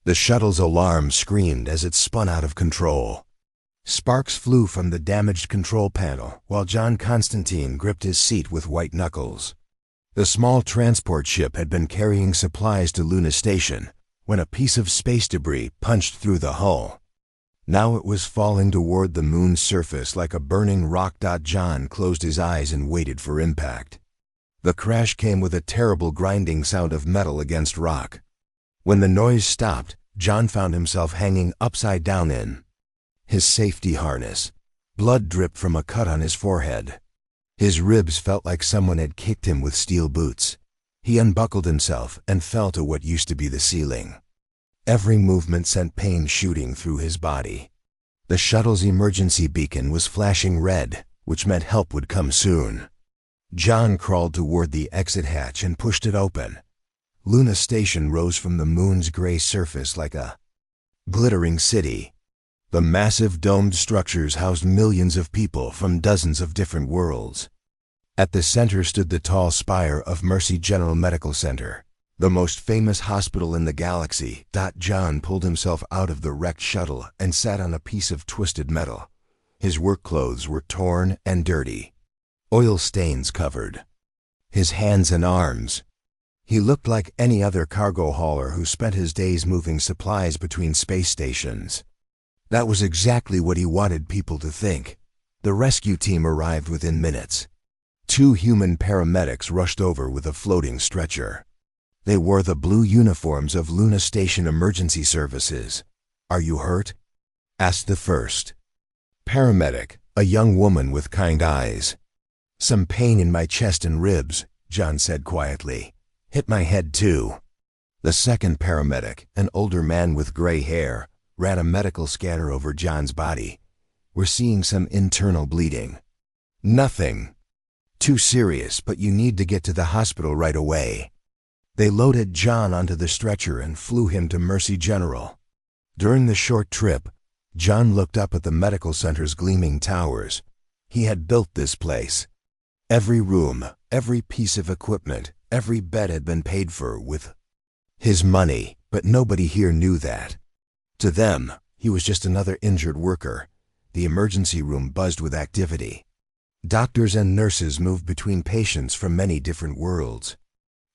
The shuttle's alarm screamed as it spun out of control. Sparks flew from the damaged control panel while John Constantine gripped his seat with white knuckles. The small transport ship had been carrying supplies to Luna Station when a piece of space debris punched through the hull. Now it was falling toward the moon's surface like a burning rock. John closed his eyes and waited for impact. The crash came with a terrible grinding sound of metal against rock. When the noise stopped, John found himself hanging upside down in his safety harness. Blood dripped from a cut on his forehead. His ribs felt like someone had kicked him with steel boots. He unbuckled himself and fell to what used to be the ceiling. Every movement sent pain shooting through his body. The shuttle's emergency beacon was flashing red, which meant help would come soon. John crawled toward the exit hatch and pushed it open. Luna Station rose from the moon's gray surface like a glittering city. The massive domed structures housed millions of people from dozens of different worlds. At the center stood the tall spire of Mercy General Medical Center, the most famous hospital in the galaxy. John pulled himself out of the wrecked shuttle and sat on a piece of twisted metal. His work clothes were torn and dirty. Oil stains covered his hands and arms. He looked like any other cargo hauler who spent his days moving supplies between space stations. That was exactly what he wanted people to think. The rescue team arrived within minutes. 2 human paramedics rushed over with a floating stretcher. They wore the blue uniforms of Luna Station Emergency Services. "Are you hurt?" asked the first paramedic, a young woman with kind eyes. "Some pain in my chest and ribs," John said quietly. "Hit my head too." The second paramedic, an older man with gray hair, ran a medical scanner over John's body. "We're seeing some internal bleeding." "Nothing too serious, but you need to get to the hospital right away." They loaded John onto the stretcher and flew him to Mercy General. During the short trip, John looked up at the medical center's gleaming towers. He had built this place. Every room, every piece of equipment, every bed had been paid for with his money, but nobody here knew that. To them, he was just another injured worker. The emergency room buzzed with activity. Doctors and nurses moved between patients from many different worlds.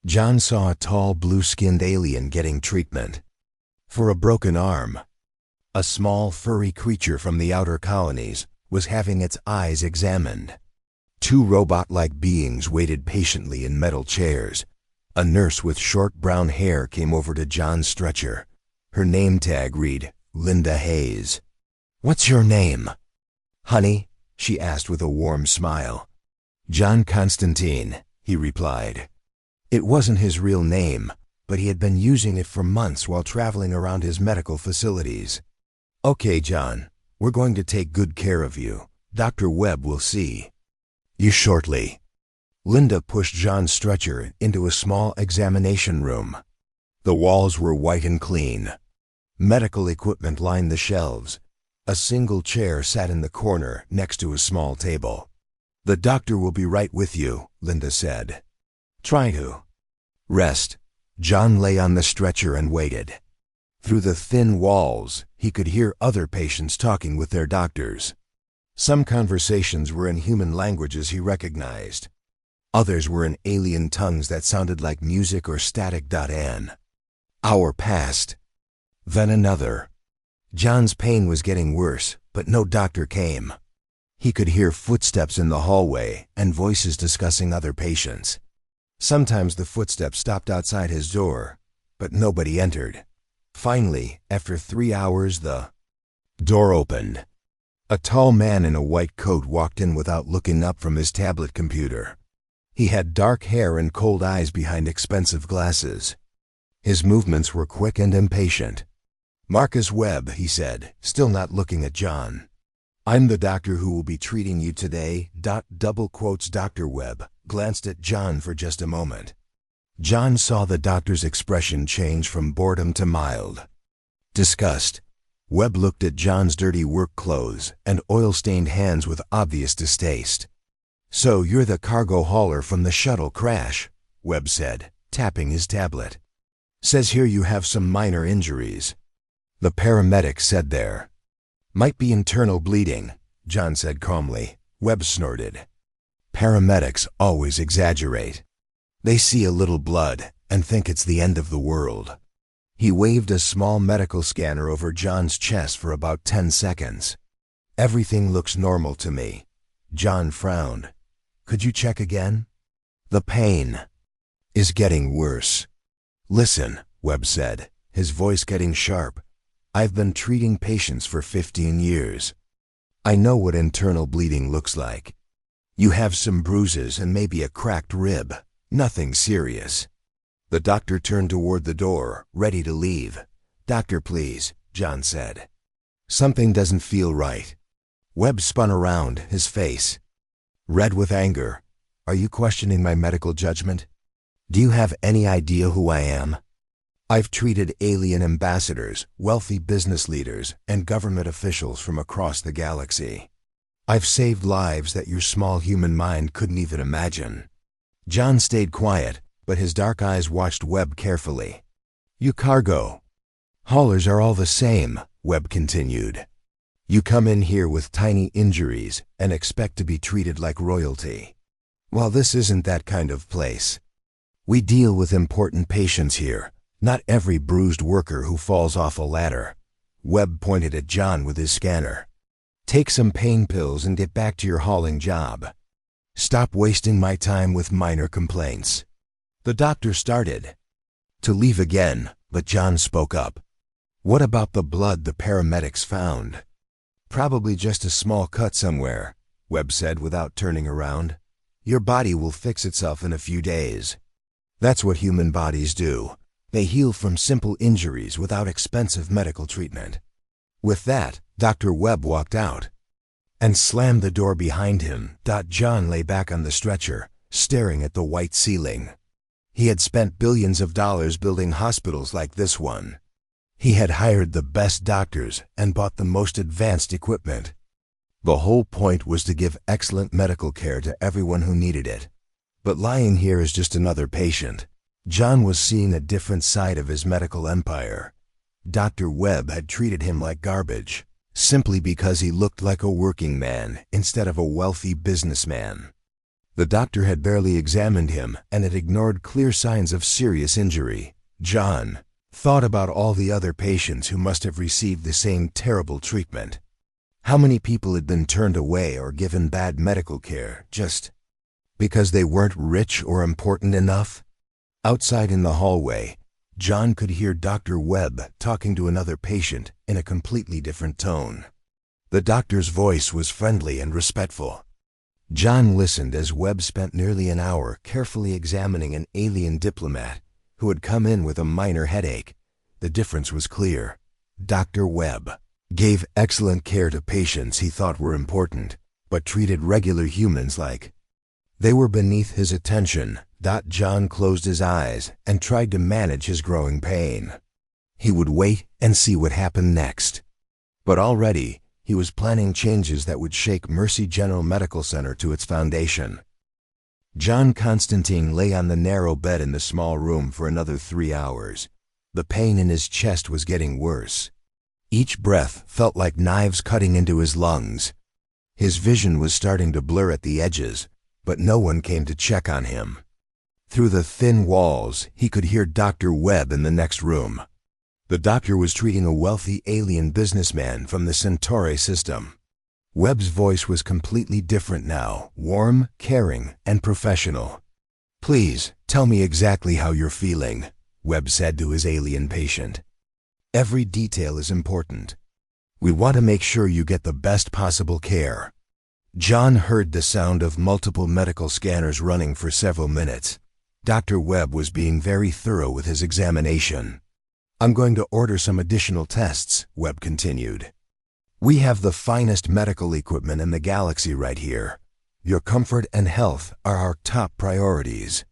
John saw a tall, blue-skinned alien getting treatment for a broken arm. A small, furry creature from the outer colonies was having its eyes examined. 2 robot-like beings waited patiently in metal chairs. A nurse with short brown hair came over to John's stretcher. Her name tag read, Linda Hayes. "What's your name?" "Honey," she asked with a warm smile. "John Constantine," he replied. It wasn't his real name, but he had been using it for months while traveling around his medical facilities. "Okay, John, we're going to take good care of you. Dr. Webb will see you shortly." Linda pushed John's stretcher into a small examination room. The walls were white and clean. Medical equipment lined the shelves. A single chair sat in the corner next to a small table. "The doctor will be right with you," Linda said. "Try to rest." John lay on the stretcher and waited. Through the thin walls, he could hear other patients talking with their doctors. Some conversations were in human languages he recognized. Others were in alien tongues that sounded like music or static. An hour passed. Then another. John's pain was getting worse, but no doctor came. He could hear footsteps in the hallway and voices discussing other patients. Sometimes the footsteps stopped outside his door, but nobody entered. Finally, after 3 hours, the door opened. A tall man in a white coat walked in without looking up from his tablet computer. He had dark hair and cold eyes behind expensive glasses. His movements were quick and impatient. "Marcus Webb," he said, still not looking at John. "I'm the doctor who will be treating you today." Dr. Webb glanced at John for just a moment. John saw the doctor's expression change from boredom to mild disgust. Webb looked at John's dirty work clothes and oil-stained hands with obvious distaste. "So you're the cargo hauler from the shuttle crash," Webb said, tapping his tablet. "Says here you have some minor injuries." The paramedic said there. Might be internal bleeding, John said calmly. Webb snorted. Paramedics always exaggerate. They see a little blood and think it's the end of the world. He waved a small medical scanner over John's chest for about 10 seconds. Everything looks normal to me. John frowned. Could you check again? The pain is getting worse. Listen, Webb said, his voice getting sharp. I've been treating patients for 15 years. I know what internal bleeding looks like. You have some bruises and maybe a cracked rib. Nothing serious. The doctor turned toward the door, ready to leave. Doctor, please, John said. Something doesn't feel right. Webb spun around, his face red with anger. Are you questioning my medical judgment? Do you have any idea who I am? I've treated alien ambassadors, wealthy business leaders, and government officials from across the galaxy. I've saved lives that your small human mind couldn't even imagine. John stayed quiet, but his dark eyes watched Webb carefully. You cargo haulers are all the same, Webb continued. You come in here with tiny injuries and expect to be treated like royalty. Well, this isn't that kind of place. We deal with important patients here, not every bruised worker who falls off a ladder. Webb pointed at John with his scanner. Take some pain pills and get back to your hauling job. Stop wasting my time with minor complaints. The doctor started to leave again, but John spoke up. What about the blood the paramedics found? Probably just a small cut somewhere, Webb said without turning around. Your body will fix itself in a few days. That's what human bodies do. They heal from simple injuries without expensive medical treatment. With that, Dr. Webb walked out and slammed the door behind him. John lay back on the stretcher, staring at the white ceiling. He had spent billions of dollars building hospitals like this one. He had hired the best doctors and bought the most advanced equipment. The whole point was to give excellent medical care to everyone who needed it. But lying here as just another patient, John was seeing a different side of his medical empire. Dr. Webb had treated him like garbage, simply because he looked like a working man instead of a wealthy businessman. The doctor had barely examined him and had ignored clear signs of serious injury. John thought about all the other patients who must have received the same terrible treatment. How many people had been turned away or given bad medical care just because they weren't rich or important enough? Outside in the hallway, John could hear Dr. Webb talking to another patient in a completely different tone. The doctor's voice was friendly and respectful. John listened as Webb spent nearly an hour carefully examining an alien diplomat who had come in with a minor headache. The difference was clear. Dr. Webb gave excellent care to patients he thought were important, but treated regular humans like they were beneath his attention. John closed his eyes and tried to manage his growing pain. He would wait and see what happened next. But already, he was planning changes that would shake Mercy General Medical Center to its foundation. John Constantine lay on the narrow bed in the small room for another 3 hours. The pain in his chest was getting worse. Each breath felt like knives cutting into his lungs. His vision was starting to blur at the edges, but no one came to check on him. Through the thin walls, he could hear Dr. Webb in the next room. The doctor was treating a wealthy alien businessman from the Centauri system. Webb's voice was completely different now, warm, caring, and professional. Please, tell me exactly how you're feeling, Webb said to his alien patient. Every detail is important. We want to make sure you get the best possible care. John heard the sound of multiple medical scanners running for several minutes. Dr. Webb was being very thorough with his examination. I'm going to order some additional tests, Webb continued. We have the finest medical equipment in the galaxy right here. Your comfort and health are our top priorities.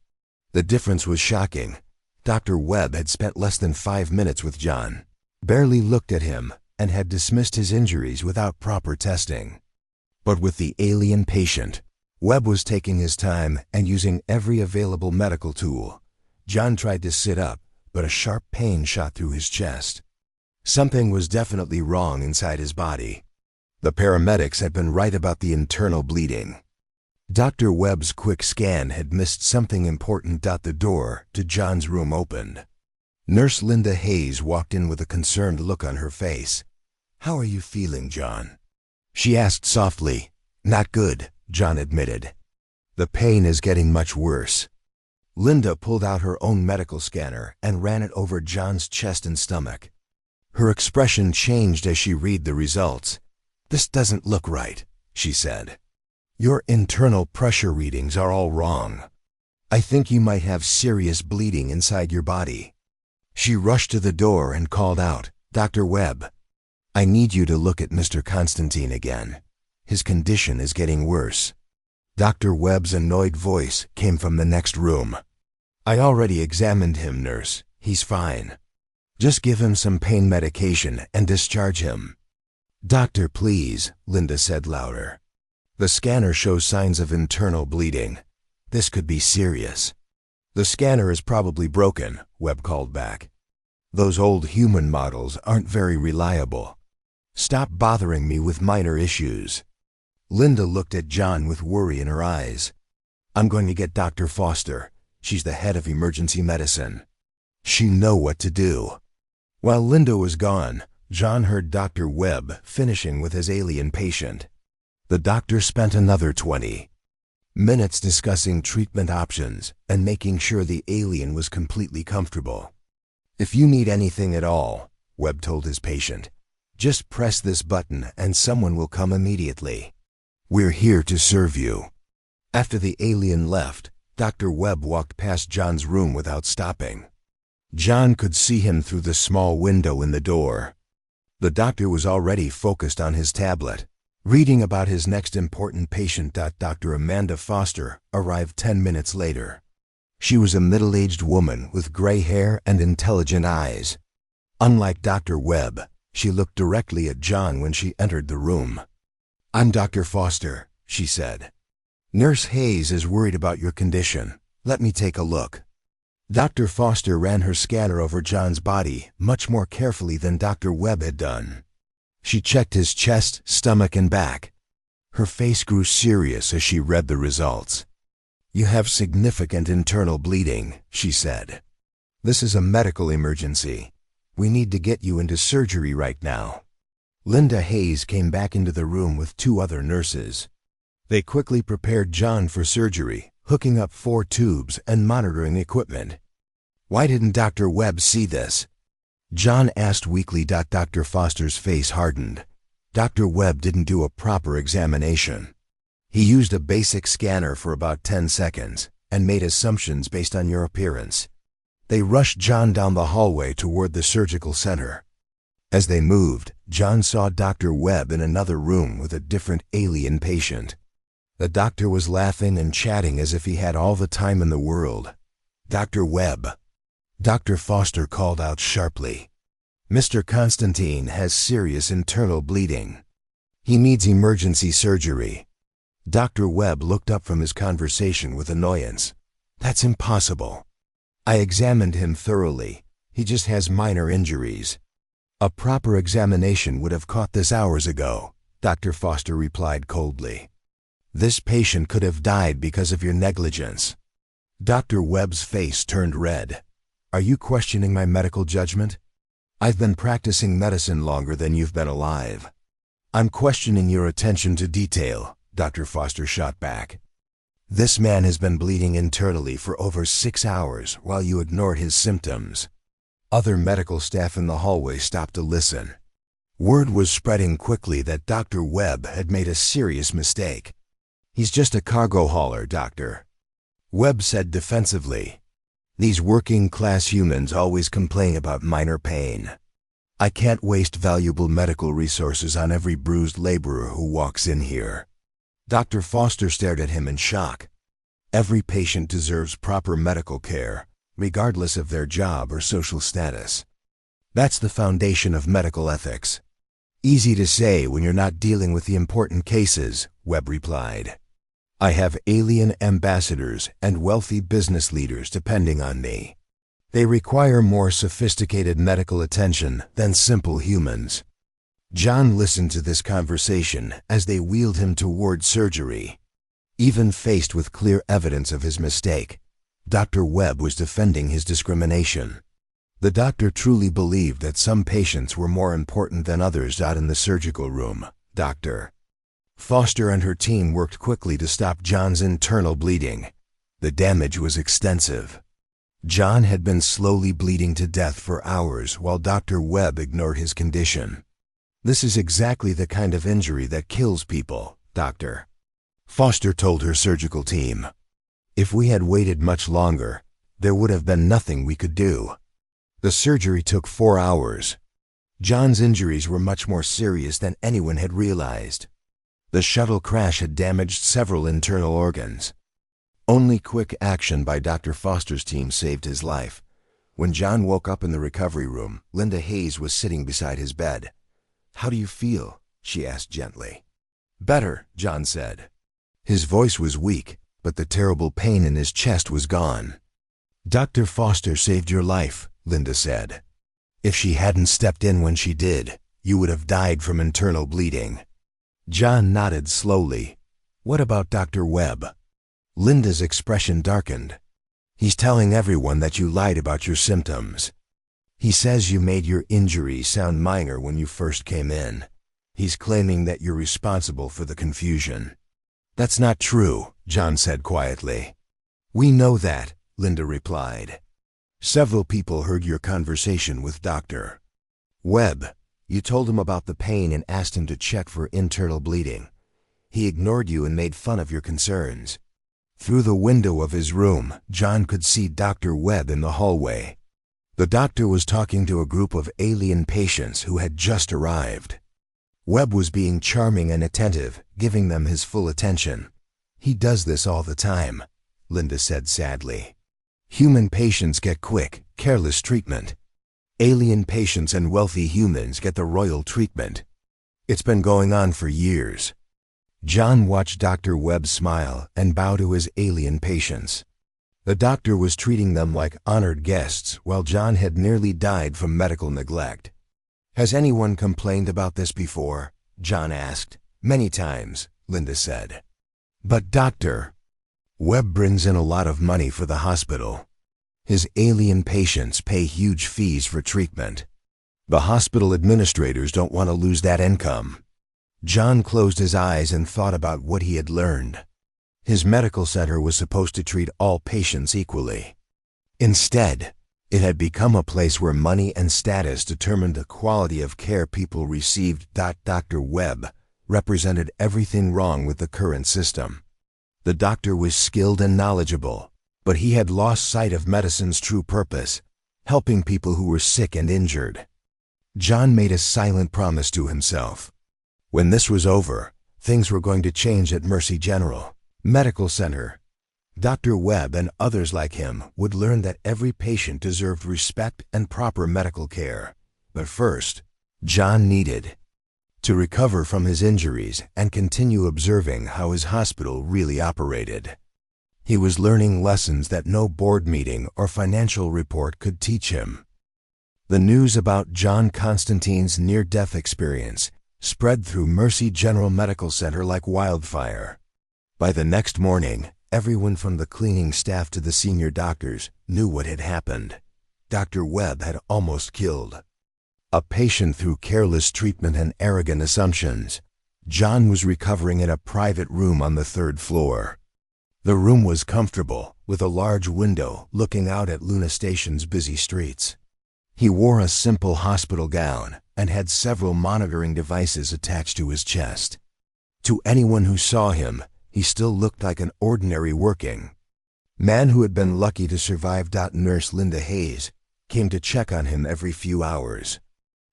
The difference was shocking. Dr. Webb had spent less than 5 minutes with John, barely looked at him, and had dismissed his injuries without proper testing. But with the alien patient, Webb was taking his time and using every available medical tool. John tried to sit up, but a sharp pain shot through his chest. Something was definitely wrong inside his body. The paramedics had been right about the internal bleeding. Dr. Webb's quick scan had missed something important. The door to John's room opened. Nurse Linda Hayes walked in with a concerned look on her face. "How are you feeling, John?" she asked softly. "Not good," John admitted. "The pain is getting much worse." Linda pulled out her own medical scanner and ran it over John's chest and stomach. Her expression changed as she read the results. "This doesn't look right," she said. "Your internal pressure readings are all wrong. I think you might have serious bleeding inside your body." She rushed to the door and called out, "Dr. Webb, I need you to look at Mr. Constantine again. His condition is getting worse." Dr. Webb's annoyed voice came from the next room. "I already examined him, nurse. He's fine. Just give him some pain medication and discharge him." "Doctor, please," Linda said louder. "The scanner shows signs of internal bleeding. This could be serious." "The scanner is probably broken," Webb called back. "Those old human models aren't very reliable. Stop bothering me with minor issues." Linda looked at John with worry in her eyes. "I'm going to get Dr. Foster. She's the head of emergency medicine. She'll know what to do." While Linda was gone, John heard Dr. Webb finishing with his alien patient. The doctor spent another 20 minutes discussing treatment options and making sure the alien was completely comfortable. "If you need anything at all," Webb told his patient, "just press this button and someone will come immediately. We're here to serve you." After the alien left, Dr. Webb walked past John's room without stopping. John could see him through the small window in the door. The doctor was already focused on his tablet, reading about his next important patient. Dr. Amanda Foster arrived 10 minutes later. She was a middle-aged woman with gray hair and intelligent eyes. Unlike Dr. Webb, she looked directly at John when she entered the room. "I'm Dr. Foster," she said. "Nurse Hayes is worried about your condition. Let me take a look." Dr. Foster ran her scanner over John's body much more carefully than Dr. Webb had done. She checked his chest, stomach, and back. Her face grew serious as she read the results. "You have significant internal bleeding," she said. "This is a medical emergency. We need to get you into surgery right now." Linda Hayes came back into the room with 2 other nurses. They quickly prepared John for surgery, hooking up 4 tubes and monitoring equipment. "Why didn't Dr. Webb see this?" John asked weakly. Dr. Foster's face hardened. "Dr. Webb didn't do a proper examination. He used a basic scanner for about 10 seconds and made assumptions based on your appearance." They rushed John down the hallway toward the surgical center. As they moved, John saw Dr. Webb in another room with a different alien patient. The doctor was laughing and chatting as if he had all the time in the world. "Dr. Webb," Dr. Foster called out sharply, "Mr. Constantine has serious internal bleeding. He needs emergency surgery." Dr. Webb looked up from his conversation with annoyance. "That's impossible. I examined him thoroughly. He just has minor injuries." "A proper examination would have caught this hours ago," Dr. Foster replied coldly. "This patient could have died because of your negligence." Dr. Webb's face turned red. "Are you questioning my medical judgment? I've been practicing medicine longer than you've been alive." "I'm questioning your attention to detail," Dr. Foster shot back. "This man has been bleeding internally for over 6 hours while you ignored his symptoms." Other medical staff in the hallway stopped to listen. Word was spreading quickly that Dr. Webb had made a serious mistake. "He's just a cargo hauler, doctor," Webb said defensively. "These working-class humans always complain about minor pain. I can't waste valuable medical resources on every bruised laborer who walks in here." Dr. Foster stared at him in shock. "Every patient deserves proper medical care, regardless of their job or social status. That's the foundation of medical ethics." "Easy to say when you're not dealing with the important cases," Webb replied. "I have alien ambassadors and wealthy business leaders depending on me. They require more sophisticated medical attention than simple humans. John listened to this conversation as they wheeled him toward surgery. Even faced with clear evidence of his mistake, Dr. Webb was defending his discrimination. The doctor truly believed that some patients were more important than others out in the surgical room. Dr. Foster and her team worked quickly to stop John's internal bleeding. The damage was extensive. John had been slowly bleeding to death for hours while Dr. Webb ignored his condition. "This is exactly the kind of injury that kills people," Dr. Foster told her surgical team. "If we had waited much longer, there would have been nothing we could do." The surgery took 4 hours. John's injuries were much more serious than anyone had realized. The shuttle crash had damaged several internal organs. Only quick action by Dr. Foster's team saved his life. When John woke up in the recovery room, Linda Hayes was sitting beside his bed. "How do you feel?" she asked gently. "Better," John said. His voice was weak, but the terrible pain in his chest was gone. "Dr. Foster saved your life," Linda said. "If she hadn't stepped in when she did, you would have died from internal bleeding." John nodded slowly. "What about Dr. Webb?" Linda's expression darkened. "He's telling everyone that you lied about your symptoms. He says you made your injury sound minor when you first came in. He's claiming that you're responsible for the confusion." "That's not true," John said quietly. "We know that," Linda replied. "Several people heard your conversation with Dr. Webb. You told him about the pain and asked him to check for internal bleeding. He ignored you and made fun of your concerns." Through the window of his room, John could see Dr. Webb in the hallway. The doctor was talking to a group of alien patients who had just arrived. Webb was being charming and attentive, giving them his full attention. "He does this all the time," Linda said sadly. "Human patients get quick, careless treatment. Alien patients and wealthy humans get the royal treatment. It's been going on for years." John watched Dr. Webb smile and bow to his alien patients. The doctor was treating them like honored guests while John had nearly died from medical neglect. "Has anyone complained about this before?" John asked. "Many times," Linda said. "But Dr. Webb brings in a lot of money for the hospital. His alien patients pay huge fees for treatment. The hospital administrators don't want to lose that income." John closed his eyes and thought about what he had learned. His medical center was supposed to treat all patients equally. Instead, it had become a place where money and status determined the quality of care people received. Dr. Webb represented everything wrong with the current system. The doctor was skilled and knowledgeable, but he had lost sight of medicine's true purpose, helping people who were sick and injured. John made a silent promise to himself. When this was over, things were going to change at Mercy General Medical Center. Dr. Webb and others like him would learn that every patient deserved respect and proper medical care. But first, John needed to recover from his injuries and continue observing how his hospital really operated. He was learning lessons that no board meeting or financial report could teach him. The news about John Constantine's near-death experience spread through Mercy General Medical Center like wildfire. By the next morning, everyone from the cleaning staff to the senior doctors knew what had happened. Dr. Webb had almost killed a patient through careless treatment and arrogant assumptions. John was recovering in a private room on the 3rd floor. The room was comfortable, with a large window looking out at Luna Station's busy streets. He wore a simple hospital gown and had several monitoring devices attached to his chest. To anyone who saw him, he still looked like an ordinary working man who had been lucky to survive. Nurse Linda Hayes came to check on him every few hours.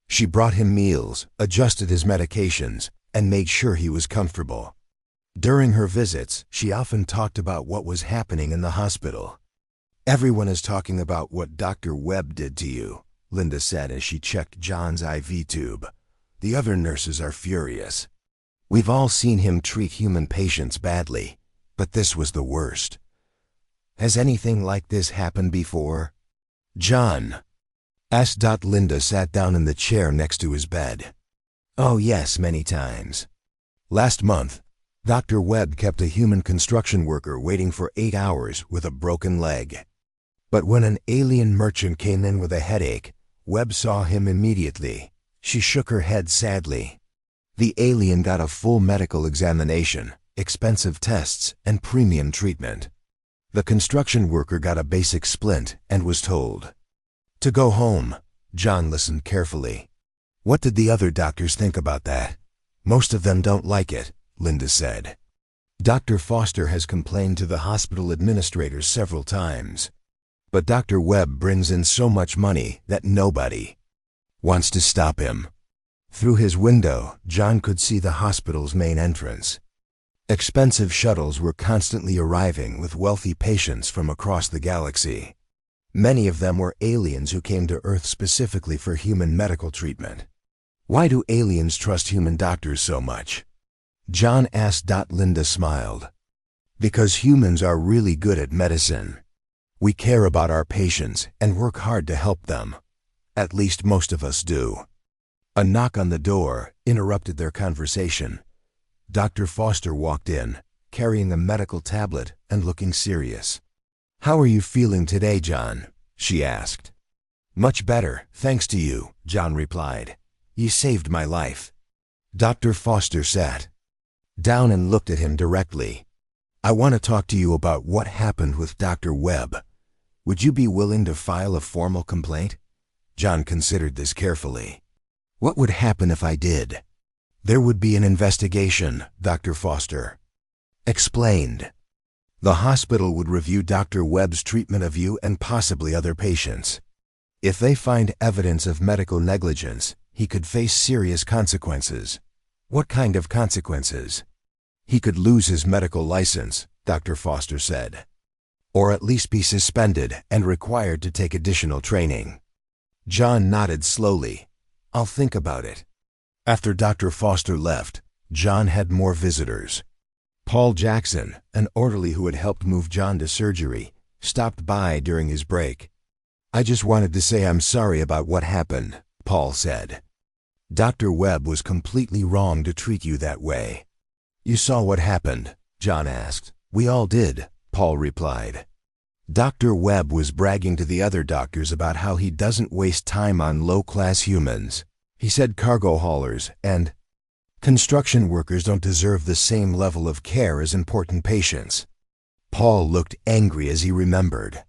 She brought him meals, adjusted his medications, and made sure he was comfortable. During her visits, she often talked about what was happening in the hospital. "Everyone is talking about what Dr. Webb did to you," Linda said as she checked John's IV tube. "The other nurses are furious. We've all seen him treat human patients badly, but this was the worst." "Has anything like this happened before?" John asked. Linda sat down in the chair next to his bed. Oh yes, many times. Last month, Dr. Webb kept a human construction worker waiting for 8 hours with a broken leg. But when an alien merchant came in with a headache, Webb saw him immediately. She shook her head sadly. The alien got a full medical examination, expensive tests, and premium treatment. The construction worker got a basic splint and was told to go home. John listened carefully. What did the other doctors think about that? Most of them don't like it, Linda said. Dr. Foster has complained to the hospital administrators several times. But Dr. Webb brings in so much money that nobody wants to stop him. Through his window, John could see the hospital's main entrance. Expensive shuttles were constantly arriving with wealthy patients from across the galaxy. Many of them were aliens who came to Earth specifically for human medical treatment. Why do aliens trust human doctors so much? John asked. Linda smiled. Because humans are really good at medicine. We care about our patients and work hard to help them. At least most of us do. A knock on the door interrupted their conversation. Dr. Foster walked in, carrying a medical tablet and looking serious. How are you feeling today, John? She asked. Much better, thanks to you, John replied. You saved my life. Dr. Foster sat down and looked at him directly. I want to talk to you about what happened with Dr. Webb. Would you be willing to file a formal complaint? John considered this carefully. What would happen if I did? There would be an investigation, Dr. Foster explained. The hospital would review Dr. Webb's treatment of you and possibly other patients. If they find evidence of medical negligence, he could face serious consequences. What kind of consequences? He could lose his medical license, Dr. Foster said. Or at least be suspended and required to take additional training. John nodded slowly. I'll think about it. After Dr. Foster left, John had more visitors. Paul Jackson, an orderly who had helped move John to surgery, stopped by during his break. I just wanted to say I'm sorry about what happened, Paul said. Dr. Webb was completely wrong to treat you that way. You saw what happened? John asked. We all did, Paul replied. Dr. Webb was bragging to the other doctors about how he doesn't waste time on low-class humans. He said cargo haulers and construction workers don't deserve the same level of care as important patients. Paul looked angry as he remembered.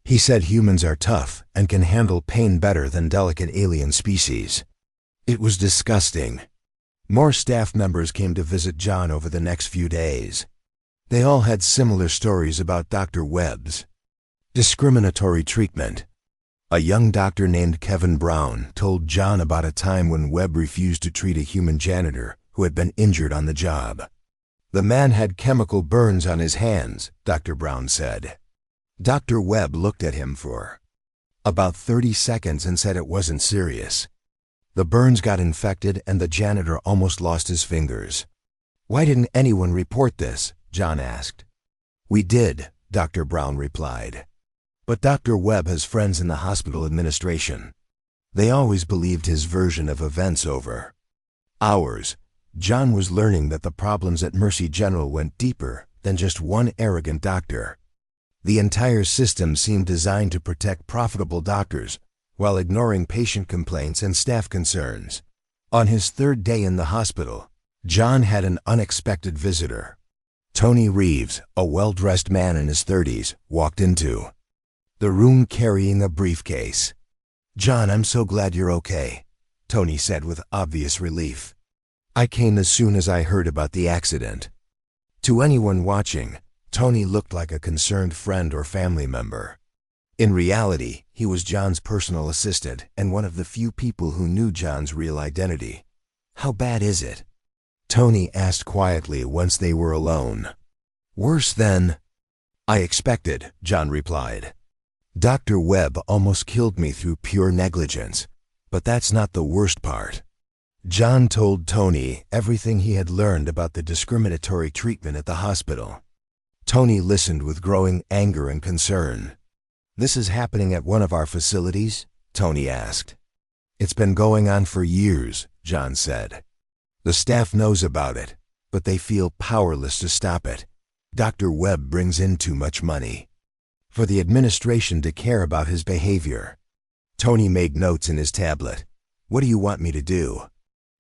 He said humans are tough and can handle pain better than delicate alien species. It was disgusting. More staff members came to visit John over the next few days. They all had similar stories about Dr. Webb's discriminatory treatment. A young doctor named Kevin Brown told John about a time when Webb refused to treat a human janitor who had been injured on the job. The man had chemical burns on his hands, Dr. Brown said. Dr. Webb looked at him for about 30 seconds and said it wasn't serious. The burns got infected and the janitor almost lost his fingers. Why didn't anyone report this? John asked. We did, Dr. Brown replied. But Dr. Webb has friends in the hospital administration. They always believed his version of events over ours. John was learning that the problems at Mercy General went deeper than just one arrogant doctor. The entire system seemed designed to protect profitable doctors while ignoring patient complaints and staff concerns. On his third day in the hospital, John had an unexpected visitor. Tony Reeves, a well-dressed man in his 30s, walked into the room carrying a briefcase. John, I'm so glad you're okay, Tony said with obvious relief. I came as soon as I heard about the accident. To anyone watching, Tony looked like a concerned friend or family member. In reality, he was John's personal assistant and one of the few people who knew John's real identity. How bad is it? Tony asked quietly once they were alone. Worse than I expected, John replied. Dr. Webb almost killed me through pure negligence, but that's not the worst part. John told Tony everything he had learned about the discriminatory treatment at the hospital. Tony listened with growing anger and concern. "This is happening at one of our facilities?" Tony asked. "It's been going on for years," John said. "The staff knows about it, but they feel powerless to stop it. Dr. Webb brings in too much money for the administration to care about his behavior." Tony made notes in his tablet. "What do you want me to do?"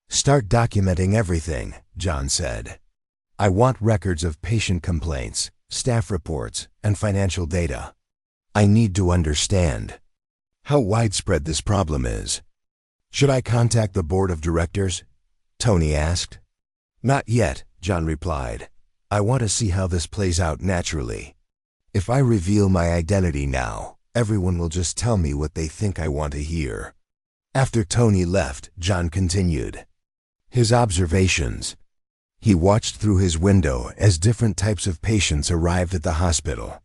"Start documenting everything," John said. "I want records of patient complaints, staff reports, and financial data. I need to understand how widespread this problem is." "Should I contact the board of directors?" Tony asked. "Not yet," John replied. "I want to see how this plays out naturally. If I reveal my identity now, everyone will just tell me what they think I want to hear." After Tony left, John continued his observations. He watched through his window as different types of patients arrived at the hospital.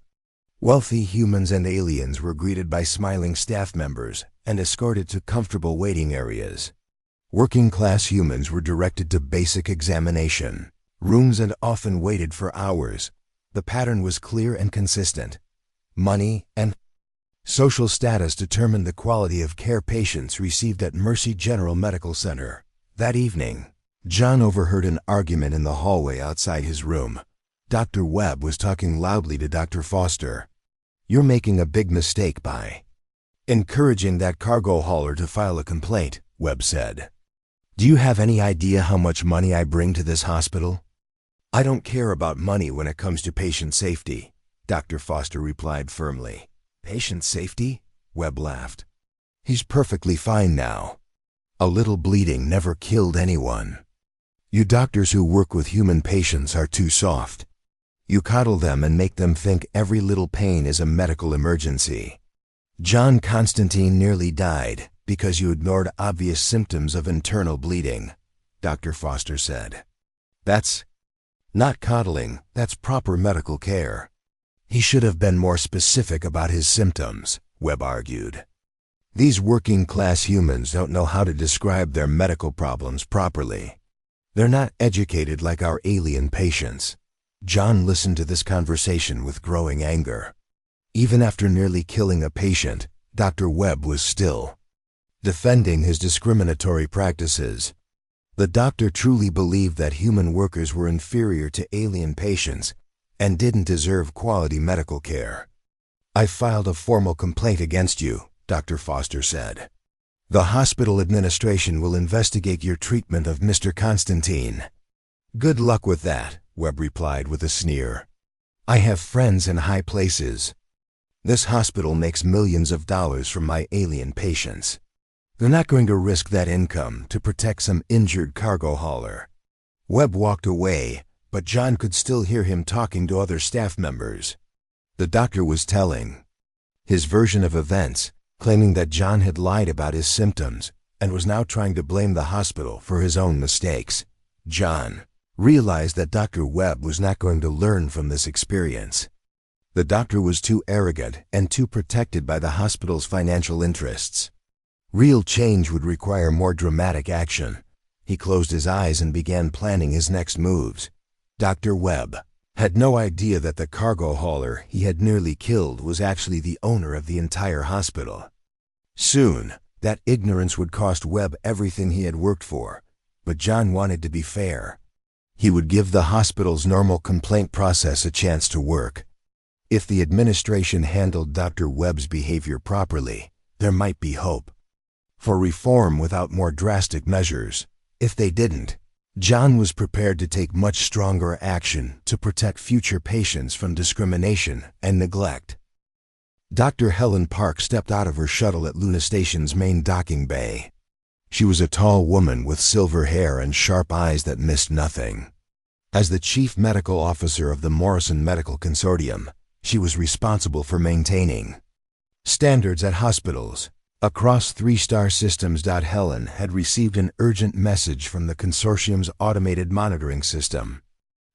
Wealthy humans and aliens were greeted by smiling staff members and escorted to comfortable waiting areas. Working-class humans were directed to basic examination rooms and often waited for hours. The pattern was clear and consistent. Money and social status determined the quality of care patients received at Mercy General Medical Center. That evening, John overheard an argument in the hallway outside his room. Dr. Webb was talking loudly to Dr. Foster. "You're making a big mistake by encouraging that cargo hauler to file a complaint," Webb said. "Do you have any idea how much money I bring to this hospital?" "I don't care about money when it comes to patient safety," Dr. Foster replied firmly. "Patient safety?" Webb laughed. "He's perfectly fine now. A little bleeding never killed anyone. You doctors who work with human patients are too soft. You coddle them and make them think every little pain is a medical emergency. John Constantine nearly died because you ignored obvious symptoms of internal bleeding," Dr. Foster said. "That's not coddling, that's proper medical care." "He should have been more specific about his symptoms," Webb argued. "These working-class humans don't know how to describe their medical problems properly. They're not educated like our alien patients." John listened to this conversation with growing anger. Even after nearly killing a patient, Dr. Webb was still defending his discriminatory practices. The doctor truly believed that human workers were inferior to alien patients and didn't deserve quality medical care. "I filed a formal complaint against you," Dr. Foster said. "The hospital administration will investigate your treatment of Mr. Constantine." "Good luck with that," Webb replied with a sneer. "I have friends in high places. This hospital makes millions of dollars from my alien patients. They're not going to risk that income to protect some injured cargo hauler." Webb walked away, but John could still hear him talking to other staff members. The doctor was telling his version of events, claiming that John had lied about his symptoms and was now trying to blame the hospital for his own mistakes. John realized that Dr. Webb was not going to learn from this experience. The doctor was too arrogant and too protected by the hospital's financial interests. Real change would require more dramatic action. He closed his eyes and began planning his next moves. Dr. Webb had no idea that the cargo hauler he had nearly killed was actually the owner of the entire hospital. Soon, that ignorance would cost Webb everything he had worked for, but John wanted to be fair. He would give the hospital's normal complaint process a chance to work. If the administration handled Dr. Webb's behavior properly, there might be hope for reform without more drastic measures. If they didn't, John was prepared to take much stronger action to protect future patients from discrimination and neglect. Dr. Helen Park stepped out of her shuttle at Luna Station's main docking bay. She was a tall woman with silver hair and sharp eyes that missed nothing. As the chief medical officer of the Morrison Medical Consortium, she was responsible for maintaining standards at hospitals across three-star systems. Helen had received an urgent message from the consortium's automated monitoring system.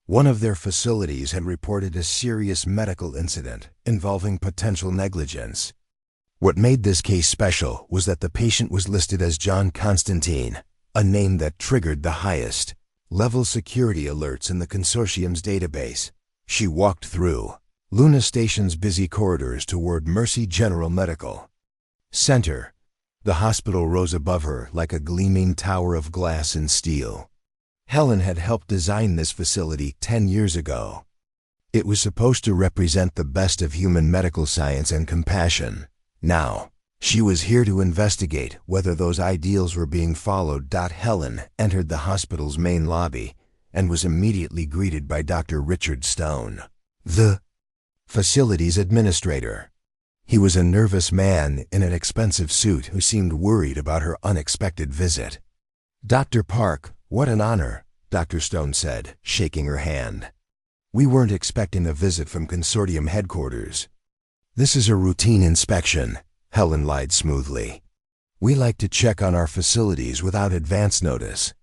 One of their facilities had reported a serious medical incident involving potential negligence. What made this case special was that the patient was listed as John Constantine, a name that triggered the highest level security alerts in the consortium's database. She walked through Luna Station's busy corridors toward Mercy General Medical Center. The hospital rose above her like a gleaming tower of glass and steel. Helen had helped design this facility 10 years ago. It was supposed to represent the best of human medical science and compassion. Now, she was here to investigate whether those ideals were being followed. Helen entered the hospital's main lobby and was immediately greeted by Dr. Richard Stone, the facility's administrator. He was a nervous man in an expensive suit who seemed worried about her unexpected visit. "Dr. Park, what an honor," Dr. Stone said, shaking her hand. "We weren't expecting a visit from consortium headquarters." "This is a routine inspection," Helen lied smoothly. "We like to check on our facilities without advance notice.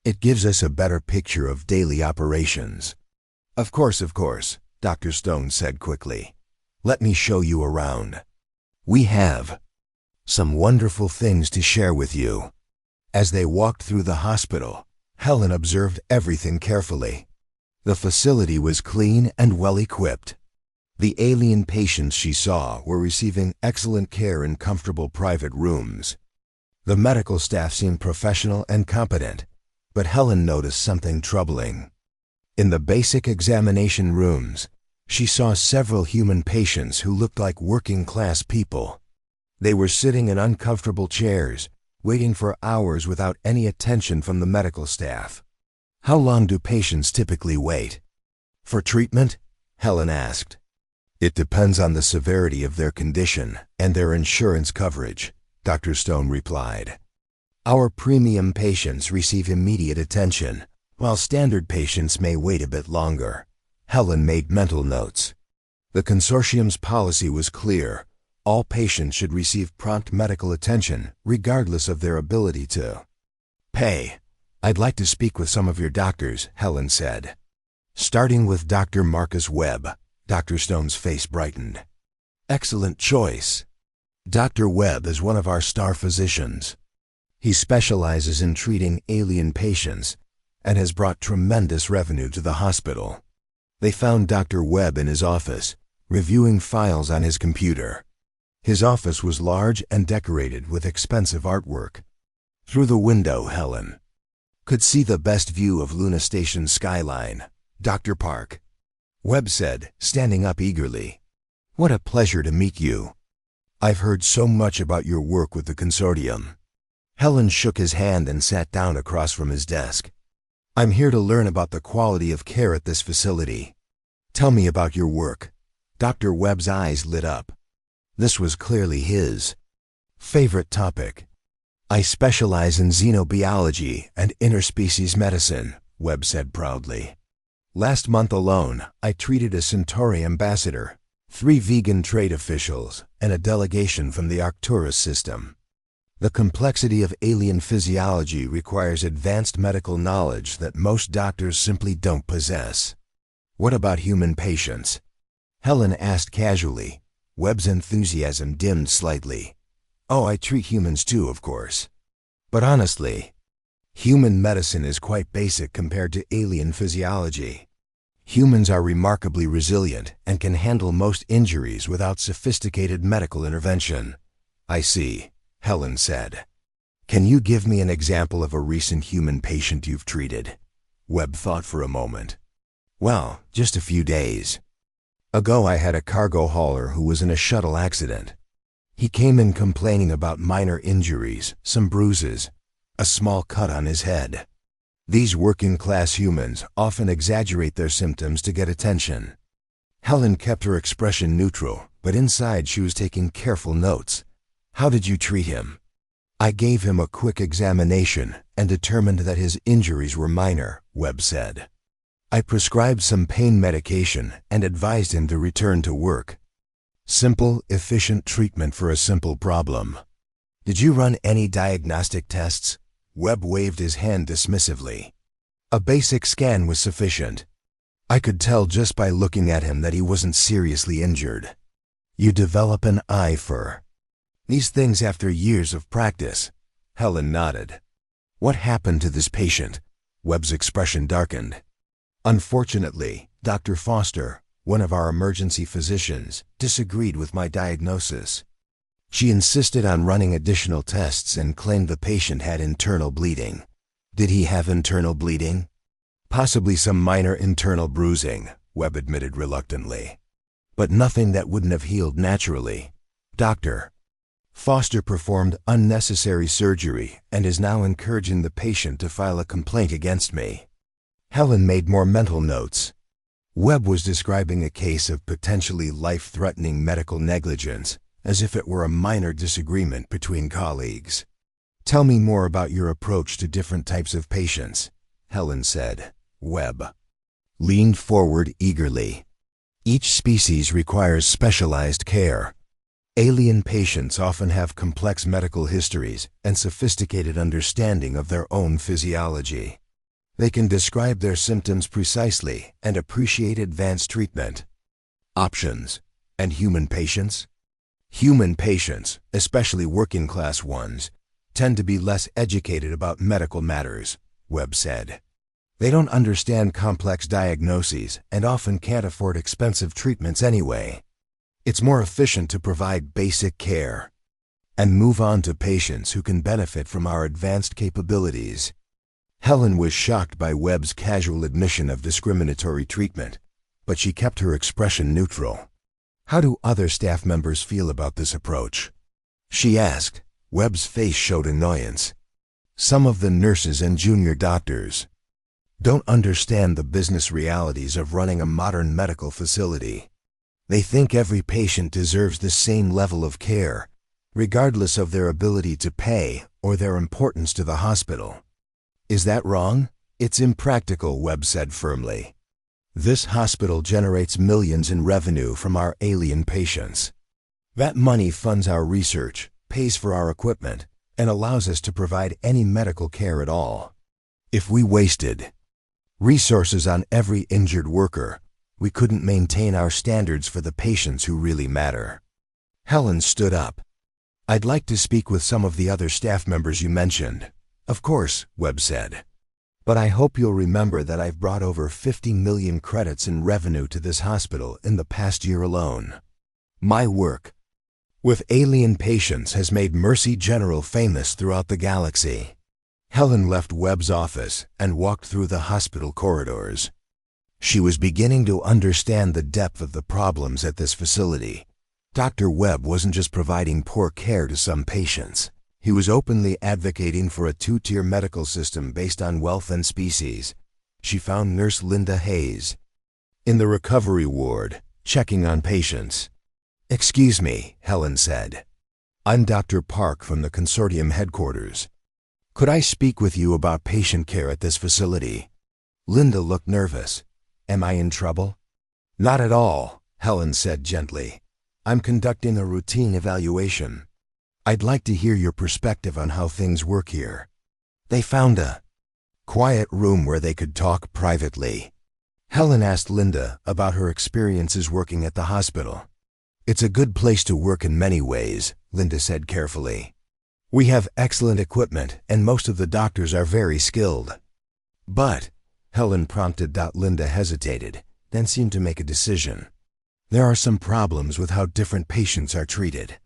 It gives us a better picture of daily operations." Of course," Dr. Stone said quickly. "Let me show you around. We have some wonderful things to share with you." As they walked through the hospital, Helen observed everything carefully. The facility was clean and well-equipped. The alien patients she saw were receiving excellent care in comfortable private rooms. The medical staff seemed professional and competent, but Helen noticed something troubling. In the basic examination rooms, she saw several human patients who looked like working-class people. They were sitting in uncomfortable chairs, waiting for hours without any attention from the medical staff. "How long do patients typically wait for treatment?" Helen asked. "It depends on the severity of their condition and their insurance coverage," Dr. Stone replied. "Our premium patients receive immediate attention, while standard patients may wait a bit longer." Helen made mental notes. The consortium's policy was clear. All patients should receive prompt medical attention, regardless of their ability to pay. "I'd like to speak with some of your doctors," Helen said. "Starting with Dr. Marcus Webb." Dr. Stone's face brightened. "Excellent choice. Dr. Webb is one of our star physicians. He specializes in treating alien patients and has brought tremendous revenue to the hospital." They found Dr. Webb in his office, reviewing files on his computer. His office was large and decorated with expensive artwork. Through the window, Helen could see the best view of Luna Station's skyline. "Dr. Park," Webb said, standing up eagerly. "What a pleasure to meet you. I've heard so much about your work with the consortium." Helen shook his hand and sat down across from his desk. "I'm here to learn about the quality of care at this facility. Tell me about your work." Dr. Webb's eyes lit up. This was clearly his favorite topic. "I specialize in xenobiology and interspecies medicine," Webb said proudly. "Last month alone, I treated a Centauri ambassador, 3 vegan trade officials, and a delegation from the Arcturus system. The complexity of alien physiology requires advanced medical knowledge that most doctors simply don't possess." "What about human patients?" Helen asked casually. Webb's enthusiasm dimmed slightly. "Oh, I treat humans too, of course. But honestly, human medicine is quite basic compared to alien physiology. Humans are remarkably resilient and can handle most injuries without sophisticated medical intervention." "I see," Helen said. "Can you give me an example of a recent human patient you've treated?" Webb thought for a moment. "Well, just a few days ago I had a cargo hauler who was in a shuttle accident. He came in complaining about minor injuries, some bruises, a small cut on his head. These working-class humans often exaggerate their symptoms to get attention." Helen kept her expression neutral, but inside she was taking careful notes. "How did you treat him?" "I gave him a quick examination and determined that his injuries were minor," Webb said. "I prescribed some pain medication and advised him to return to work. Simple, efficient treatment for a simple problem." "Did you run any diagnostic tests?" Webb waved his hand dismissively. "A basic scan was sufficient. I could tell just by looking at him that he wasn't seriously injured." "You develop an eye for these things after years of practice." Helen nodded. "What happened to this patient?" Webb's expression darkened. "Unfortunately, Dr. Foster," one of our emergency physicians, disagreed with my diagnosis. She insisted on running additional tests and claimed the patient had internal bleeding. Did he have internal bleeding? Possibly some minor internal bruising, Webb admitted reluctantly. But nothing that wouldn't have healed naturally. Dr. Foster performed unnecessary surgery and is now encouraging the patient to file a complaint against me. Helen made more mental notes. Webb was describing a case of potentially life-threatening medical negligence, as if it were a minor disagreement between colleagues. Tell me more about your approach to different types of patients, Helen said. Webb leaned forward eagerly. Each species requires specialized care. Alien patients often have complex medical histories and sophisticated understanding of their own physiology. They can describe their symptoms precisely and appreciate advanced treatment options. And human patients? Human patients, especially working-class ones, tend to be less educated about medical matters, Webb said. They don't understand complex diagnoses and often can't afford expensive treatments anyway. It's more efficient to provide basic care and move on to patients who can benefit from our advanced capabilities. Helen was shocked by Webb's casual admission of discriminatory treatment, but she kept her expression neutral. How do other staff members feel about this approach? She asked. Webb's face showed annoyance. Some of the nurses and junior doctors don't understand the business realities of running a modern medical facility. They think every patient deserves the same level of care, regardless of their ability to pay or their importance to the hospital. Is that wrong? It's impractical, Webb said firmly. This hospital generates millions in revenue from our alien patients. That money funds our research, pays for our equipment, and allows us to provide any medical care at all. If we wasted resources on every injured worker, we couldn't maintain our standards for the patients who really matter. Helen stood up. I'd like to speak with some of the other staff members you mentioned. Of course, Webb said. But I hope you'll remember that I've brought over 50 million credits in revenue to this hospital in the past year alone. My work with alien patients has made Mercy General famous throughout the galaxy. Helen left Webb's office and walked through the hospital corridors. She was beginning to understand the depth of the problems at this facility. Dr. Webb wasn't just providing poor care to some patients. He was openly advocating for a two-tier medical system based on wealth and species. She found Nurse Linda Hayes in the recovery ward, checking on patients. Excuse me, Helen said. I'm Dr. Park from the consortium headquarters. Could I speak with you about patient care at this facility? Linda looked nervous. Am I in trouble? Not at all, Helen said gently. I'm conducting a routine evaluation. I'd like to hear your perspective on how things work here. They found a quiet room where they could talk privately. Helen asked Linda about her experiences working at the hospital. It's a good place to work in many ways, Linda said carefully. We have excellent equipment and most of the doctors are very skilled. But, Helen prompted. Linda hesitated, then seemed to make a decision. There are some problems with how different patients are treated.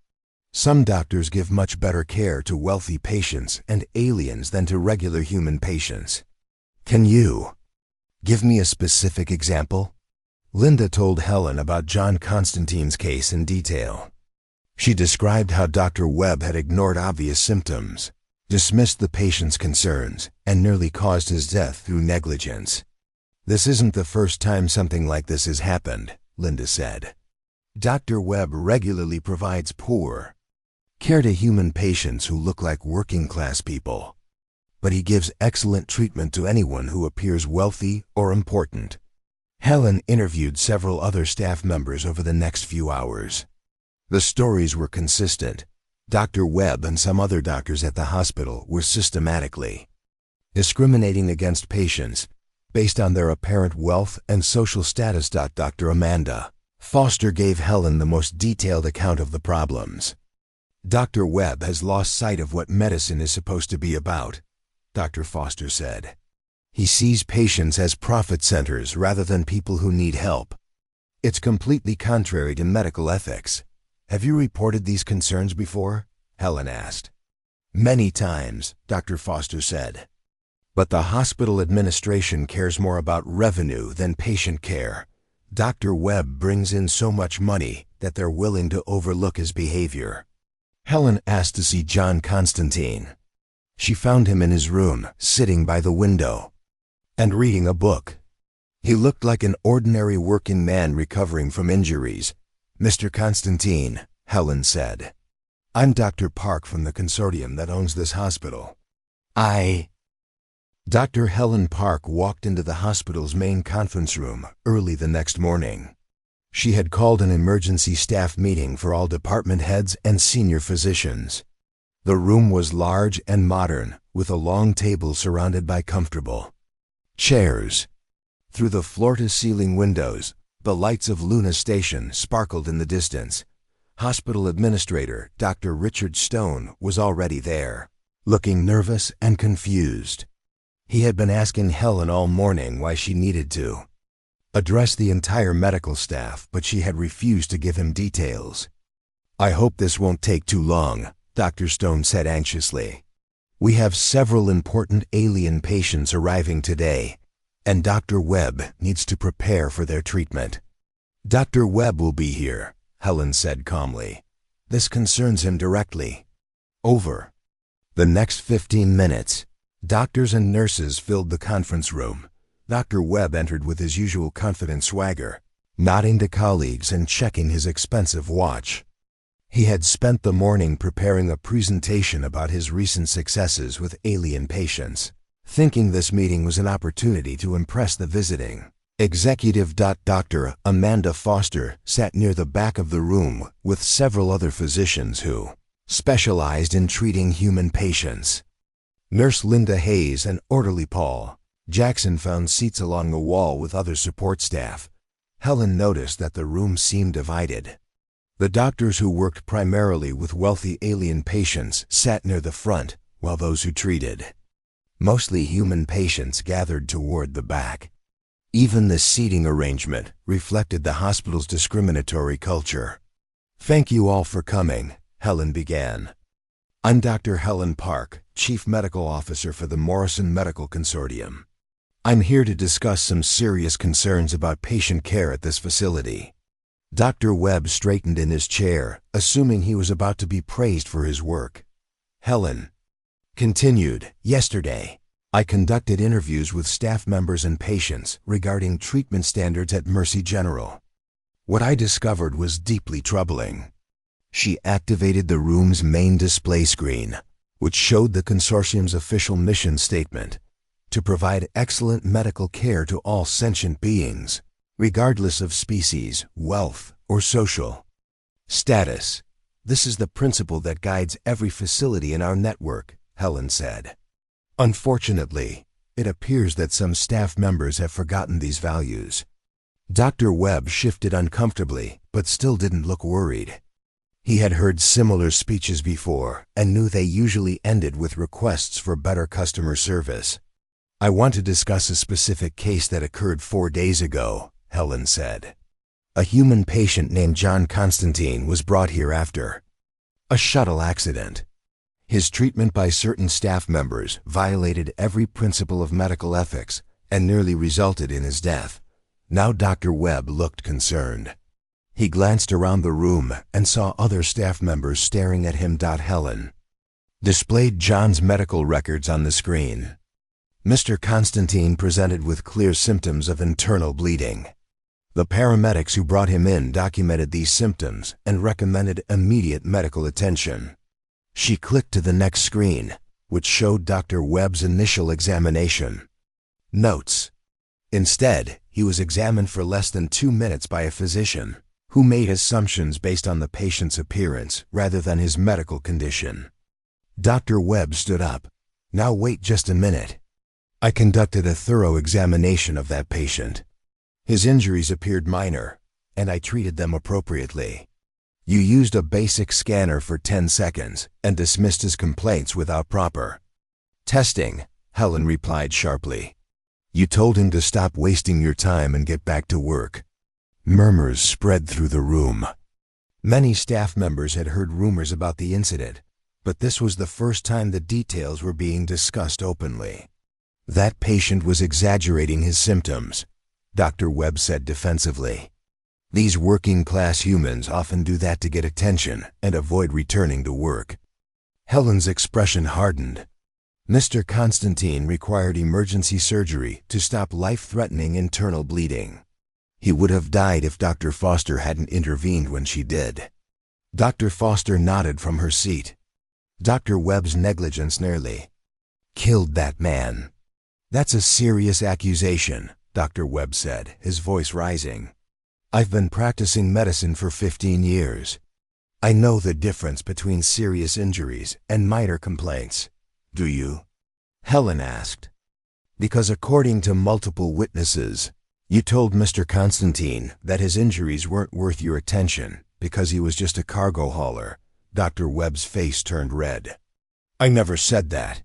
Some doctors give much better care to wealthy patients and aliens than to regular human patients. Can you give me a specific example? Linda told Helen about John Constantine's case in detail. She described how Dr. Webb had ignored obvious symptoms, dismissed the patient's concerns, and nearly caused his death through negligence. This isn't the first time something like this has happened, Linda said. Dr. Webb regularly provides poor care to human patients who look like working-class people. But he gives excellent treatment to anyone who appears wealthy or important. Helen interviewed several other staff members over the next few hours. The stories were consistent. Dr. Webb and some other doctors at the hospital were systematically discriminating against patients based on their apparent wealth and social status. Dr. Amanda Foster gave Helen the most detailed account of the problems. Dr. Webb has lost sight of what medicine is supposed to be about, Dr. Foster said. He sees patients as profit centers rather than people who need help. It's completely contrary to medical ethics. Have you reported these concerns before? Helen asked. Many times, Dr. Foster said. But the hospital administration cares more about revenue than patient care. Dr. Webb brings in so much money that they're willing to overlook his behavior. Helen asked to see John Constantine. She found him in his room, sitting by the window and reading a book. He looked like an ordinary working man recovering from injuries. Mr. Constantine, Helen said. I'm Dr. Park from the consortium that owns this hospital. Dr. Helen Park walked into the hospital's main conference room early the next morning. She had called an emergency staff meeting for all department heads and senior physicians. The room was large and modern, with a long table surrounded by comfortable chairs. Through the floor-to-ceiling windows, the lights of Luna Station sparkled in the distance. Hospital Administrator Dr. Richard Stone was already there, looking nervous and confused. He had been asking Helen all morning why she needed to address the entire medical staff, but she had refused to give him details. I hope this won't take too long, Dr. Stone said anxiously. We have several important alien patients arriving today, and Dr. Webb needs to prepare for their treatment. Dr. Webb will be here, Helen said calmly. This concerns him directly. Over. The next 15 minutes, doctors and nurses filled the conference room. Dr. Webb entered with his usual confident swagger, nodding to colleagues and checking his expensive watch. He had spent the morning preparing a presentation about his recent successes with alien patients, thinking this meeting was an opportunity to impress the visiting executive. Dr. Amanda Foster sat near the back of the room with several other physicians who specialized in treating human patients. Nurse Linda Hayes and orderly Paul Jackson found seats along the wall with other support staff. Helen noticed that the room seemed divided. The doctors who worked primarily with wealthy alien patients sat near the front, while those who treated mostly human patients gathered toward the back. Even the seating arrangement reflected the hospital's discriminatory culture. Thank you all for coming, Helen began. I'm Dr. Helen Park, Chief Medical Officer for the Morrison Medical Consortium. I'm here to discuss some serious concerns about patient care at this facility. Dr. Webb straightened in his chair, assuming he was about to be praised for his work. Helen continued, Yesterday, I conducted interviews with staff members and patients regarding treatment standards at Mercy General. What I discovered was deeply troubling. She activated the room's main display screen, which showed the consortium's official mission statement: to provide excellent medical care to all sentient beings, regardless of species, wealth, or social status. This is the principle that guides every facility in our network, Helen said. Unfortunately, it appears that some staff members have forgotten these values. Dr. Webb shifted uncomfortably, but still didn't look worried. He had heard similar speeches before and knew they usually ended with requests for better customer service. I want to discuss a specific case that occurred 4 days ago, Helen said. A human patient named John Constantine was brought here after a shuttle accident. His treatment by certain staff members violated every principle of medical ethics and nearly resulted in his death. Now Dr. Webb looked concerned. He glanced around the room and saw other staff members staring at him. Helen displayed John's medical records on the screen. Mr. Constantine presented with clear symptoms of internal bleeding. The paramedics who brought him in documented these symptoms and recommended immediate medical attention. She clicked to the next screen, which showed Dr. Webb's initial examination. Notes. Instead, he was examined for less than 2 minutes by a physician who made assumptions based on the patient's appearance rather than his medical condition. Dr. Webb stood up. Now wait just a minute. I conducted a thorough examination of that patient. His injuries appeared minor, and I treated them appropriately. You used a basic scanner for 10 seconds and dismissed his complaints without proper testing, Helen replied sharply. You told him to stop wasting your time and get back to work. Murmurs spread through the room. Many staff members had heard rumors about the incident, but this was the first time the details were being discussed openly. That patient was exaggerating his symptoms, Dr. Webb said defensively. These working-class humans often do that to get attention and avoid returning to work. Helen's expression hardened. Mr. Constantine required emergency surgery to stop life-threatening internal bleeding. He would have died if Dr. Foster hadn't intervened when she did. Dr. Foster nodded from her seat. Dr. Webb's negligence nearly killed that man. That's a serious accusation, Dr. Webb said, his voice rising. I've been practicing medicine for 15 years. I know the difference between serious injuries and minor complaints. Do you? Helen asked. Because according to multiple witnesses, you told Mr. Constantine that his injuries weren't worth your attention because he was just a cargo hauler. Dr. Webb's face turned red. I never said that.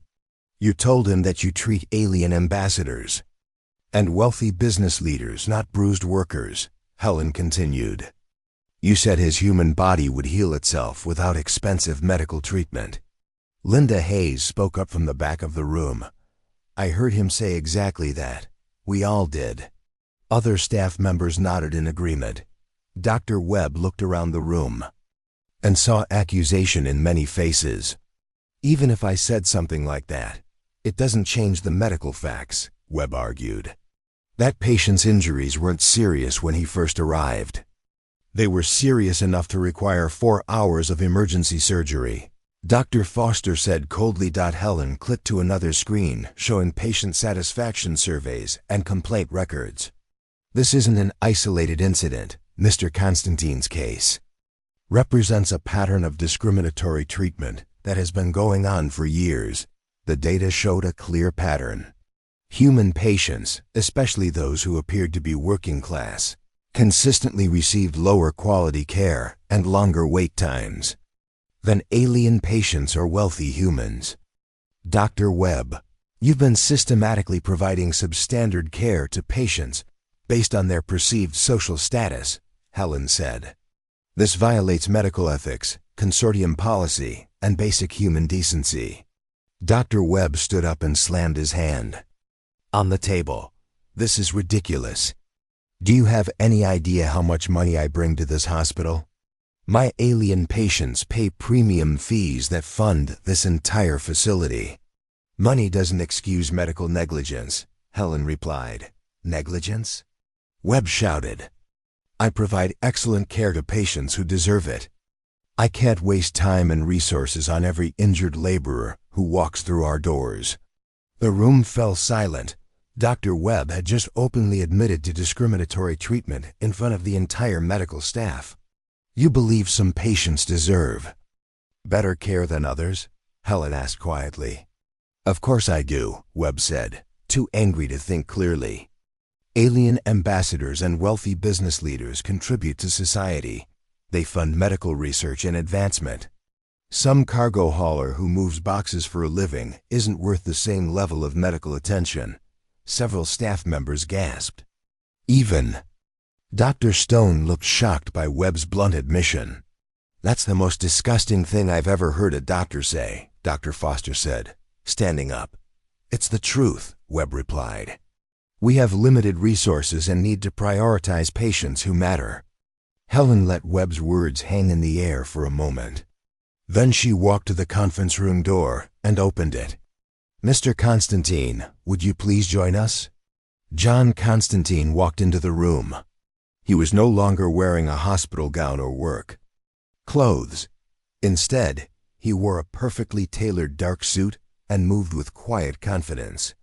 You told him that you treat alien ambassadors and wealthy business leaders, not bruised workers, Helen continued. You said his human body would heal itself without expensive medical treatment. Linda Hayes spoke up from the back of the room. I heard him say exactly that. We all did. Other staff members nodded in agreement. Dr. Webb looked around the room and saw accusation in many faces. Even if I said something like that, it doesn't change the medical facts, Webb argued. That patient's injuries weren't serious when he first arrived. They were serious enough to require 4 hours of emergency surgery. Dr. Foster said coldly. Helen clicked to another screen showing patient satisfaction surveys and complaint records. This isn't an isolated incident. Mr. Constantine's case represents a pattern of discriminatory treatment that has been going on for years. The data showed a clear pattern. Human patients, especially those who appeared to be working class, consistently received lower quality care and longer wait times than alien patients or wealthy humans. Dr. Webb, you've been systematically providing substandard care to patients based on their perceived social status, Helen said. This violates medical ethics, consortium policy, and basic human decency. Dr. Webb stood up and slammed his hand on the table. This is ridiculous. Do you have any idea how much money I bring to this hospital? My alien patients pay premium fees that fund this entire facility. Money doesn't excuse medical negligence, Helen replied. Negligence? Webb shouted. I provide excellent care to patients who deserve it. I can't waste time and resources on every injured laborer who walks through our doors. The room fell silent. Dr. Webb had just openly admitted to discriminatory treatment in front of the entire medical staff. You believe some patients deserve better care than others? Helen asked quietly. Of course I do, Webb said, too angry to think clearly. Alien ambassadors and wealthy business leaders contribute to society. They fund medical research and advancement. Some cargo hauler who moves boxes for a living isn't worth the same level of medical attention. Several staff members gasped. Even Dr. Stone looked shocked by Webb's blunt admission. That's the most disgusting thing I've ever heard a doctor say, Dr. Foster said, standing up. It's the truth, Webb replied. We have limited resources and need to prioritize patients who matter. Helen let Webb's words hang in the air for a moment. Then she walked to the conference room door and opened it. Mr. Constantine, would you please join us? John Constantine walked into the room. He was no longer wearing a hospital gown or work clothes. Instead, he wore a perfectly tailored dark suit and moved with quiet confidence.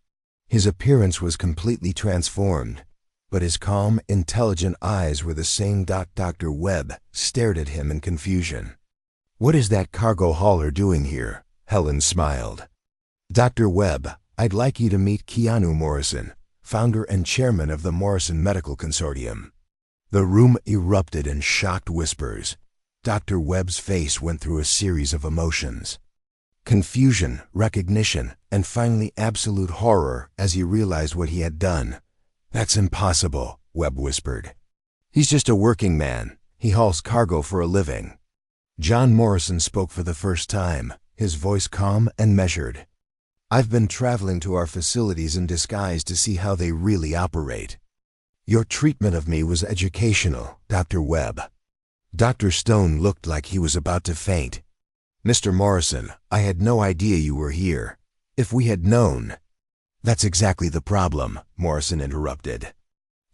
His appearance was completely transformed, but his calm, intelligent eyes were the same. Dr. Webb stared at him in confusion. What is that cargo hauler doing here? Helen smiled. Dr. Webb, I'd like you to meet Keanu Morrison, founder and chairman of the Morrison Medical Consortium. The room erupted in shocked whispers. Dr. Webb's face went through a series of emotions. Confusion, recognition, and finally absolute horror as he realized what he had done. That's impossible, Webb whispered. He's just a working man. He hauls cargo for a living. John Morrison spoke for the first time, his voice calm and measured. I've been traveling to our facilities in disguise to see how they really operate. Your treatment of me was educational, Dr. Webb. Dr. Stone looked like he was about to faint. Mr. Morrison, I had no idea you were here. If we had known— That's exactly the problem, Morrison interrupted.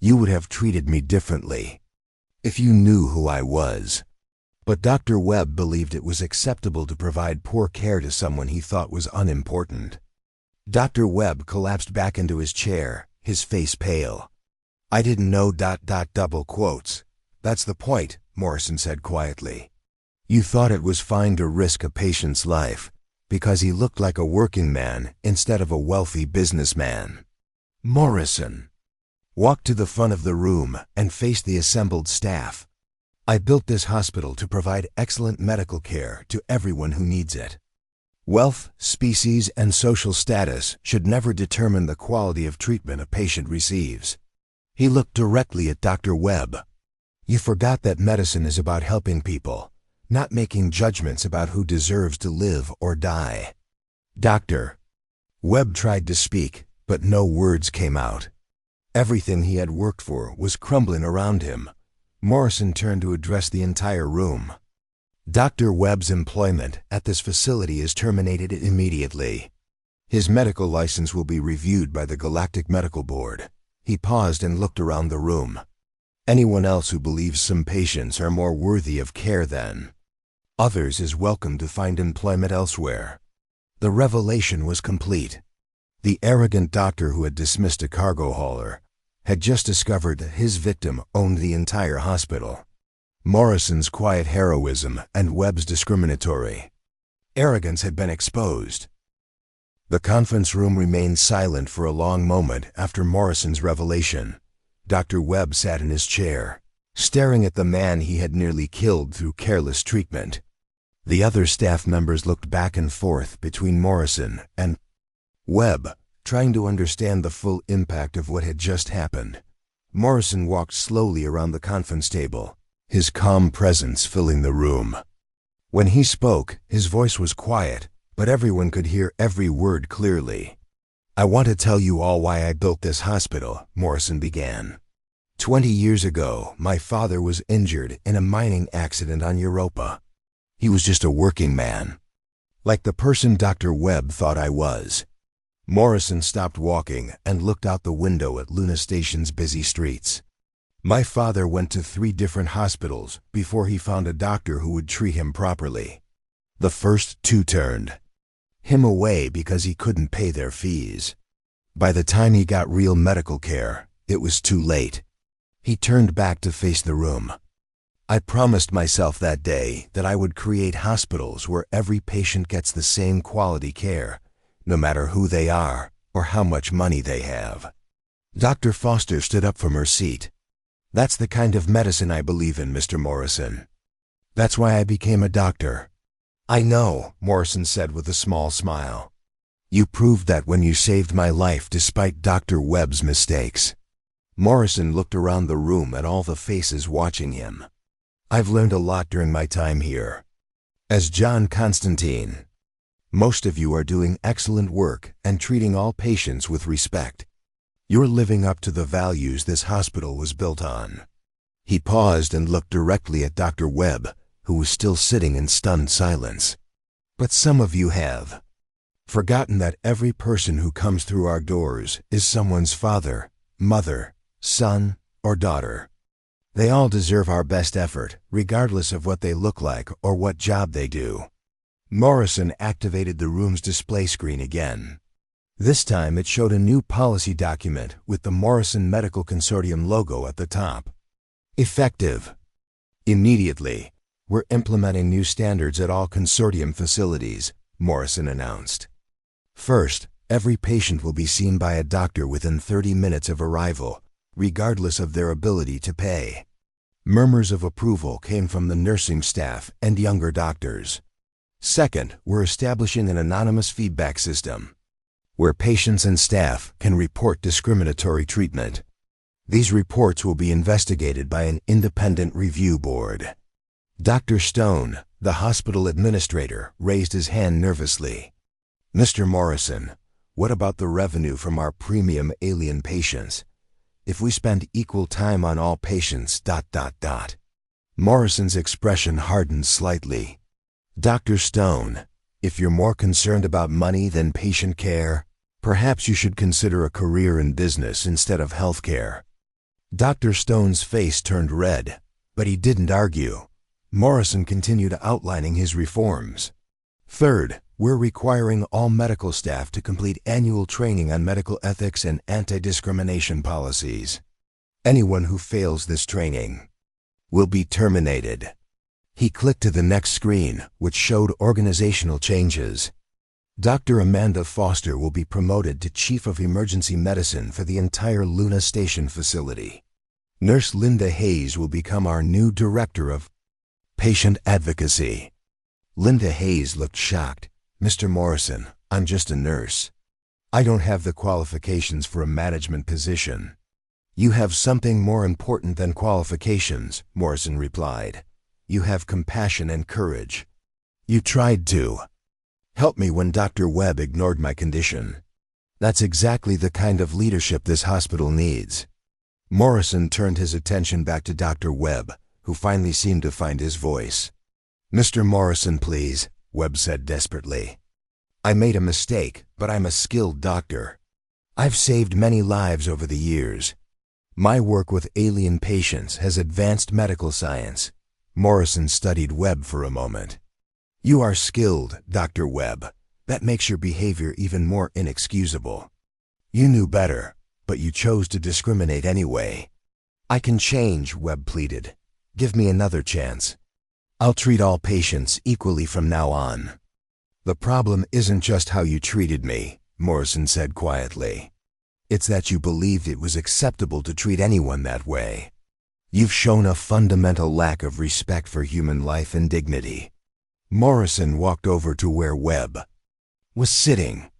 You would have treated me differently. If you knew who I was. But Dr. Webb believed it was acceptable to provide poor care to someone he thought was unimportant. Dr. Webb collapsed back into his chair, his face pale. I didn't know ... double quotes. That's the point, Morrison said quietly. You thought it was fine to risk a patient's life, because he looked like a working man instead of a wealthy businessman. Morrison walked to the front of the room and faced the assembled staff. I built this hospital to provide excellent medical care to everyone who needs it. Wealth, species, and social status should never determine the quality of treatment a patient receives. He looked directly at Dr. Webb. You forgot that medicine is about helping people, not making judgments about who deserves to live or die. Dr. Webb tried to speak, but no words came out. Everything he had worked for was crumbling around him. Morrison turned to address the entire room. Dr. Webb's employment at this facility is terminated immediately. His medical license will be reviewed by the Galactic Medical Board. He paused and looked around the room. Anyone else who believes some patients are more worthy of care than others is welcome to find employment elsewhere. The revelation was complete. The arrogant doctor who had dismissed a cargo hauler had just discovered that his victim owned the entire hospital. Morrison's quiet heroism and Webb's discriminatory arrogance had been exposed. The conference room remained silent for a long moment after Morrison's revelation. Dr. Webb sat in his chair, staring at the man he had nearly killed through careless treatment. The other staff members looked back and forth between Morrison and Webb, trying to understand the full impact of what had just happened. Morrison walked slowly around the conference table, his calm presence filling the room. When he spoke, his voice was quiet, but everyone could hear every word clearly. I want to tell you all why I built this hospital, Morrison began. 20 years ago, my father was injured in a mining accident on Europa. He was just a working man, like the person Dr. Webb thought I was. Morrison stopped walking and looked out the window at Luna Station's busy streets. My father went to 3 different hospitals before he found a doctor who would treat him properly. The first 2 turned him away because he couldn't pay their fees. By the time he got real medical care, it was too late. He turned back to face the room. I promised myself that day that I would create hospitals where every patient gets the same quality care, no matter who they are or how much money they have. Dr. Foster stood up from her seat. That's the kind of medicine I believe in, Mr. Morrison. That's why I became a doctor. I know, Morrison said with a small smile. You proved that when you saved my life despite Dr. Webb's mistakes. Morrison looked around the room at all the faces watching him. I've learned a lot during my time here. As John Constantine, most of you are doing excellent work and treating all patients with respect. You're living up to the values this hospital was built on. He paused and looked directly at Dr. Webb, who was still sitting in stunned silence. But some of you have forgotten that every person who comes through our doors is someone's father, mother, son, or daughter. They all deserve our best effort, regardless of what they look like or what job they do. Morrison activated the room's display screen again. This time it showed a new policy document with the Morrison Medical Consortium logo at the top. Effective immediately, we're implementing new standards at all consortium facilities, Morrison announced. First, every patient will be seen by a doctor within 30 minutes of arrival, regardless of their ability to pay. Murmurs of approval came from the nursing staff and younger doctors. Second, we're establishing an anonymous feedback system, where patients and staff can report discriminatory treatment. These reports will be investigated by an independent review board. Dr. Stone, the hospital administrator, raised his hand nervously. Mr. Morrison, what about the revenue from our premium alien patients? If we spend equal time on all patients, ... Morrison's expression hardened slightly. Dr. Stone, if you're more concerned about money than patient care, perhaps you should consider a career in business instead of healthcare. Dr. Stone's face turned red, but he didn't argue. Morrison continued outlining his reforms. Third, we're requiring all medical staff to complete annual training on medical ethics and anti-discrimination policies. Anyone who fails this training will be terminated. He clicked to the next screen, which showed organizational changes. Dr. Amanda Foster will be promoted to Chief of Emergency Medicine for the entire Luna Station facility. Nurse Linda Hayes will become our new Director of Patient Advocacy. Linda Hayes looked shocked. Mr. Morrison, I'm just a nurse. I don't have the qualifications for a management position. You have something more important than qualifications, Morrison replied. You have compassion and courage. You tried to help me when Dr. Webb ignored my condition. That's exactly the kind of leadership this hospital needs. Morrison turned his attention back to Dr. Webb, who finally seemed to find his voice. Mr. Morrison, please, Webb said desperately. I made a mistake, but I'm a skilled doctor. I've saved many lives over the years. My work with alien patients has advanced medical science. Morrison studied Webb for a moment. You are skilled, Dr. Webb. That makes your behavior even more inexcusable. You knew better, but you chose to discriminate anyway. I can change, Webb pleaded. Give me another chance. I'll treat all patients equally from now on. The problem isn't just how you treated me, Morrison said quietly. It's that you believed it was acceptable to treat anyone that way. You've shown a fundamental lack of respect for human life and dignity. Morrison walked over to where Webb was sitting.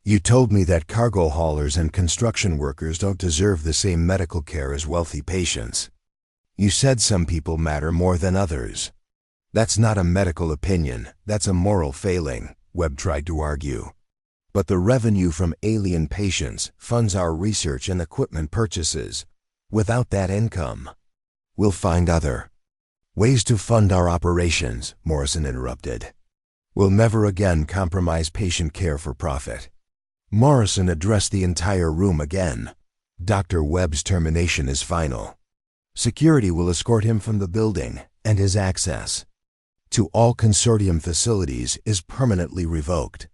You told me that cargo haulers and construction workers don't deserve the same medical care as wealthy patients. You said some people matter more than others. That's not a medical opinion, that's a moral failing, Webb tried to argue. But the revenue from alien patients funds our research and equipment purchases. Without that income, we'll find other ways to fund our operations, Morrison interrupted. We'll never again compromise patient care for profit. Morrison addressed the entire room again. Dr. Webb's termination is final. Security will escort him from the building, and his access to all consortium facilities is permanently revoked.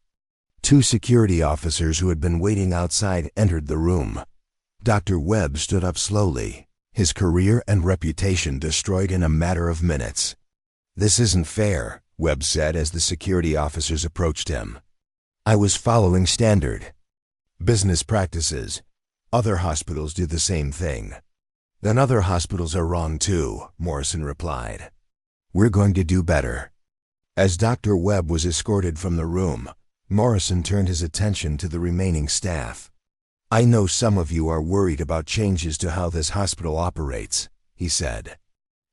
2 security officers who had been waiting outside entered the room. Dr. Webb stood up slowly, his career and reputation destroyed in a matter of minutes. This isn't fair, Webb said as the security officers approached him. I was following standard business practices. Other hospitals do the same thing. Then other hospitals are wrong too, Morrison replied. We're going to do better. As Dr. Webb was escorted from the room, Morrison turned his attention to the remaining staff. I know some of you are worried about changes to how this hospital operates, he said.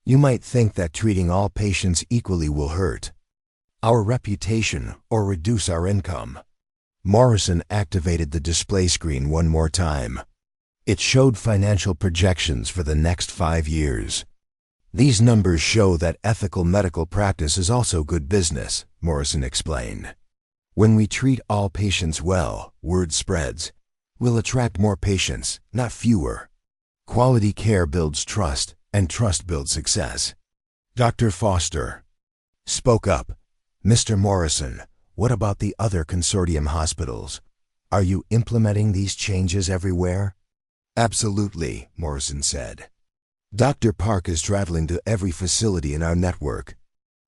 You might think that treating all patients equally will hurt our reputation or reduce our income. Morrison activated the display screen one more time. It showed financial projections for the next 5 years. These numbers show that ethical medical practice is also good business, Morrison explained. When we treat all patients well, word spreads. We'll attract more patients, not fewer. Quality care builds trust, and trust builds success. Dr. Foster spoke up. Mr. Morrison, what about the other consortium hospitals? Are you implementing these changes everywhere? Absolutely, Morrison said. Dr. Park is traveling to every facility in our network.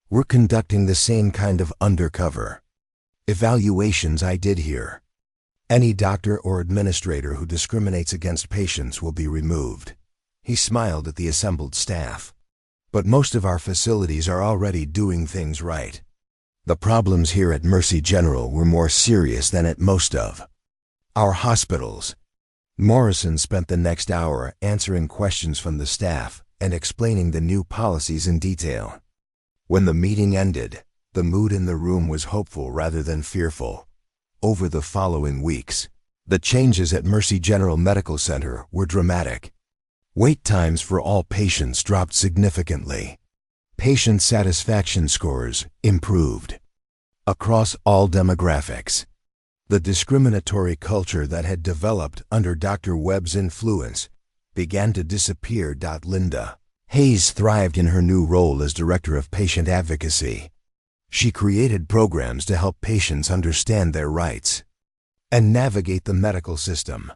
We're conducting the same kind of undercover evaluations I did here. Any doctor or administrator who discriminates against patients will be removed. He smiled at the assembled staff. But most of our facilities are already doing things right. The problems here at Mercy General were more serious than at most of our hospitals. Morrison spent the next hour answering questions from the staff and explaining the new policies in detail. When the meeting ended, the mood in the room was hopeful rather than fearful. Over the following weeks, the changes at Mercy General Medical Center were dramatic. Wait times for all patients dropped significantly. Patient satisfaction scores improved. Across all demographics, the discriminatory culture that had developed under Dr. Webb's influence began to disappear. Linda Hayes thrived in her new role as Director of Patient Advocacy. She created programs to help patients understand their rights and navigate the medical system.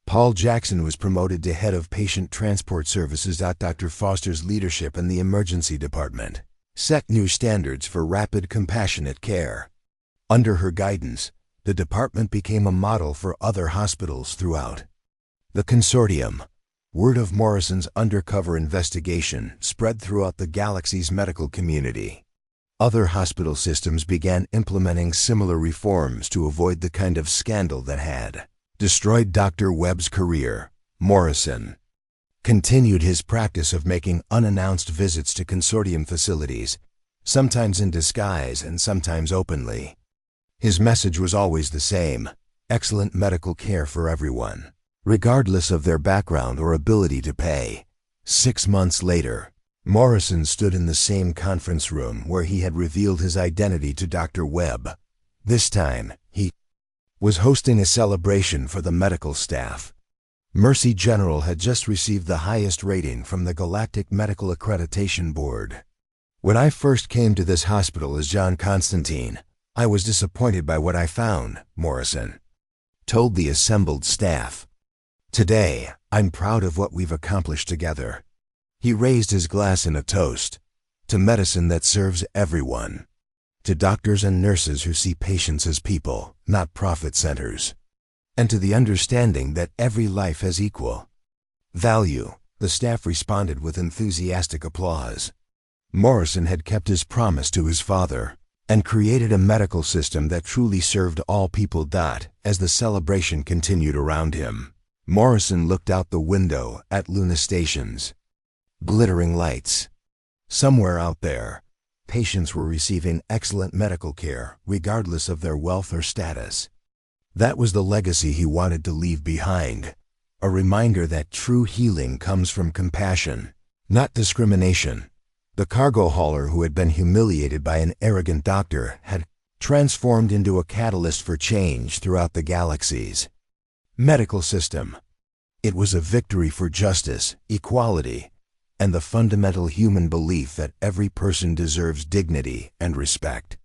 Paul Jackson was promoted to Head of Patient Transport Services. Dr. Foster's leadership in the emergency department set new standards for rapid, compassionate care. Under her guidance, the department became a model for other hospitals throughout the consortium. Word of Morrison's undercover investigation spread throughout the galaxy's medical community. Other hospital systems began implementing similar reforms to avoid the kind of scandal that had destroyed Dr. Webb's career. Morrison continued his practice of making unannounced visits to consortium facilities, sometimes in disguise and sometimes openly. His message was always the same: excellent medical care for everyone, regardless of their background or ability to pay. 6 months later, Morrison stood in the same conference room where he had revealed his identity to Dr. Webb. This time, he was hosting a celebration for the medical staff. Mercy General had just received the highest rating from the Galactic Medical Accreditation Board. When I first came to this hospital as John Constantine, I was disappointed by what I found, Morrison told the assembled staff. Today, I'm proud of what we've accomplished together. He raised his glass in a toast to medicine that serves everyone, to doctors and nurses who see patients as people, not profit centers, and to the understanding that every life has equal value. The staff responded with enthusiastic applause. Morrison had kept his promise to his father and created a medical system that truly served all people. As the celebration continued around him, Morrison looked out the window at Luna stations. Glittering lights. Somewhere out there, patients were receiving excellent medical care, regardless of their wealth or status. That was the legacy he wanted to leave behind, a reminder that true healing comes from compassion, not discrimination. The cargo hauler who had been humiliated by an arrogant doctor had transformed into a catalyst for change throughout the galaxy's medical system. It was a victory for justice, equality, and the fundamental human belief that every person deserves dignity and respect.